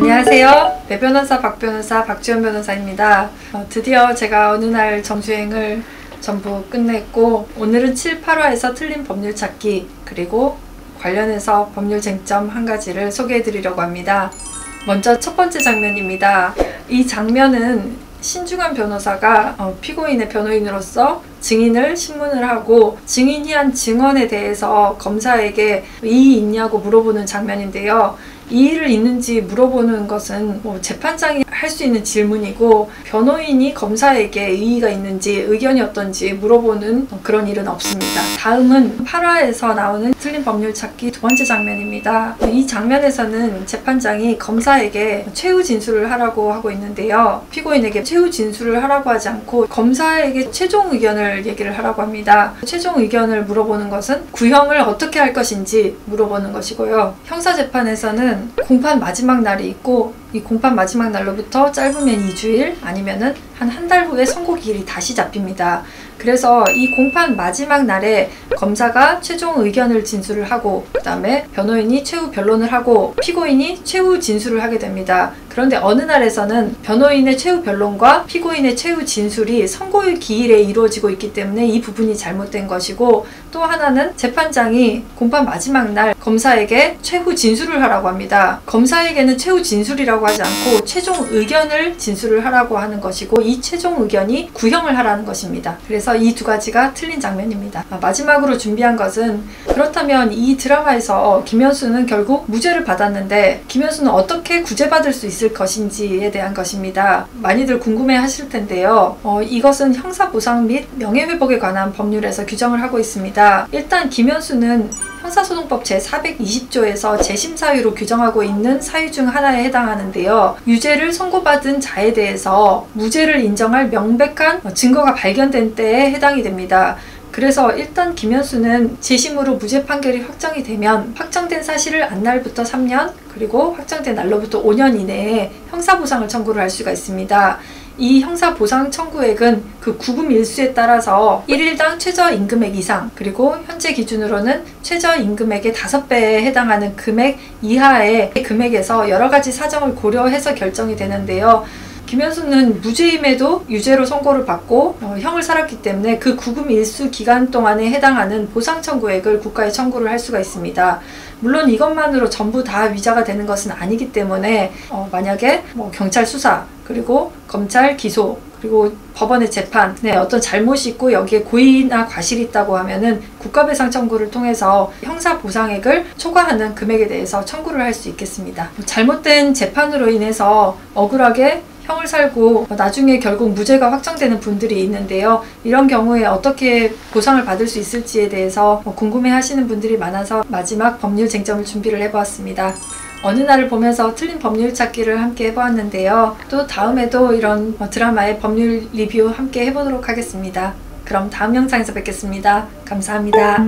안녕하세요. 배변호사 박변호사 박지연 변호사입니다. 드디어 제가 어느 날 정주행을 전부 끝냈고 오늘은 7, 8화에서 틀린 법률 찾기 그리고 관련해서 법률 쟁점 한 가지를 소개해 드리려고 합니다. 먼저 첫 번째 장면입니다. 이 장면은 신중한 변호사가 피고인의 변호인으로서 증인을 신문을 하고 증인이 한 증언에 대해서 검사에게 이의 있냐고 물어보는 장면인데요. 이의를 있는지 물어보는 것은 재판장이 할 수 있는 질문이고 변호인이 검사에게 이의가 있는지 의견이 어떤지 물어보는 그런 일은 없습니다. 다음은 8화에서 나오는 틀린 법률 찾기 두 번째 장면입니다. 이 장면에서는 재판장이 검사에게 최후 진술을 하라고 하고 있는데요. 피고인에게 최후 진술을 하라고 하지 않고 검사에게 최종 의견을 얘기를 하라고 합니다. 최종 의견을 물어보는 것은 구형을 어떻게 할 것인지 물어보는 것이고요. 형사재판에서는 공판 마지막 날이 있고 이 공판 마지막 날로부터 짧으면 2주일 아니면은 한 달 후에 선고 기일이 다시 잡힙니다. 그래서 이 공판 마지막 날에 검사가 최종 의견을 진술을 하고 그 다음에 변호인이 최후 변론을 하고 피고인이 최후 진술을 하게 됩니다. 그런데 어느 날에서는 변호인의 최후 변론과 피고인의 최후 진술이 선고의 기일에 이루어지고 있기 때문에 이 부분이 잘못된 것이고 또 하나는 재판장이 공판 마지막 날 검사에게 최후 진술을 하라고 합니다. 검사에게는 최후 진술이라고 하지 않고 최종 의견을 진술을 하라고 하는 것이고 이 최종 의견이 구형을 하라는 것입니다. 그래서 이 두 가지가 틀린 장면입니다. 마지막으로 준비한 것은 그렇다면 이 드라마에서 김현수는 결국 무죄를 받았는데 김현수는 어떻게 구제받을 수 있을 것인지에 대한 것입니다. 많이들 궁금해 하실 텐데요. 이것은 형사보상 및 명예회복에 관한 법률에서 규정을 하고 있습니다. 일단 김현수는 형사소송법 제420조에서 재심사유로 규정하고 있는 사유 중 하나에 해당하는데요. 유죄를 선고받은 자에 대해서 무죄를 인정할 명백한 증거가 발견된 때에 해당이 됩니다. 그래서 일단 김현수는 재심으로 무죄 판결이 확정이 되면 확정된 사실을 안 날부터 3년 그리고 확정된 날로부터 5년 이내에 형사보상을 청구를 할 수가 있습니다. 이 형사보상 청구액은 그 구금 일수에 따라서 1일당 최저임금액 이상 그리고 현재 기준으로는 최저임금액의 5배에 해당하는 금액 이하의 금액에서 여러가지 사정을 고려해서 결정이 되는데요. 김현수는 무죄임에도 유죄로 선고를 받고 형을 살았기 때문에 그 구금 일수 기간 동안에 해당하는 보상 청구액을 국가에 청구를 할 수가 있습니다. 물론 이것만으로 전부 다 위자가 되는 것은 아니기 때문에 만약에 경찰 수사 그리고 검찰 기소 그리고 법원의 재판에 어떤 잘못이 있고 여기에 고의나 과실이 있다고 하면은 국가배상 청구를 통해서 형사보상액을 초과하는 금액에 대해서 청구를 할 수 있겠습니다. 잘못된 재판으로 인해서 억울하게 형을 살고 나중에 결국 무죄가 확정되는 분들이 있는데요. 이런 경우에 어떻게 보상을 받을 수 있을지에 대해서 궁금해 하시는 분들이 많아서 마지막 법률 쟁점을 준비를 해보았습니다. 어느 날을 보면서 틀린 법률 찾기를 함께 해보았는데요. 또 다음에도 이런 드라마의 법률 리뷰 함께 해보도록 하겠습니다. 그럼 다음 영상에서 뵙겠습니다. 감사합니다.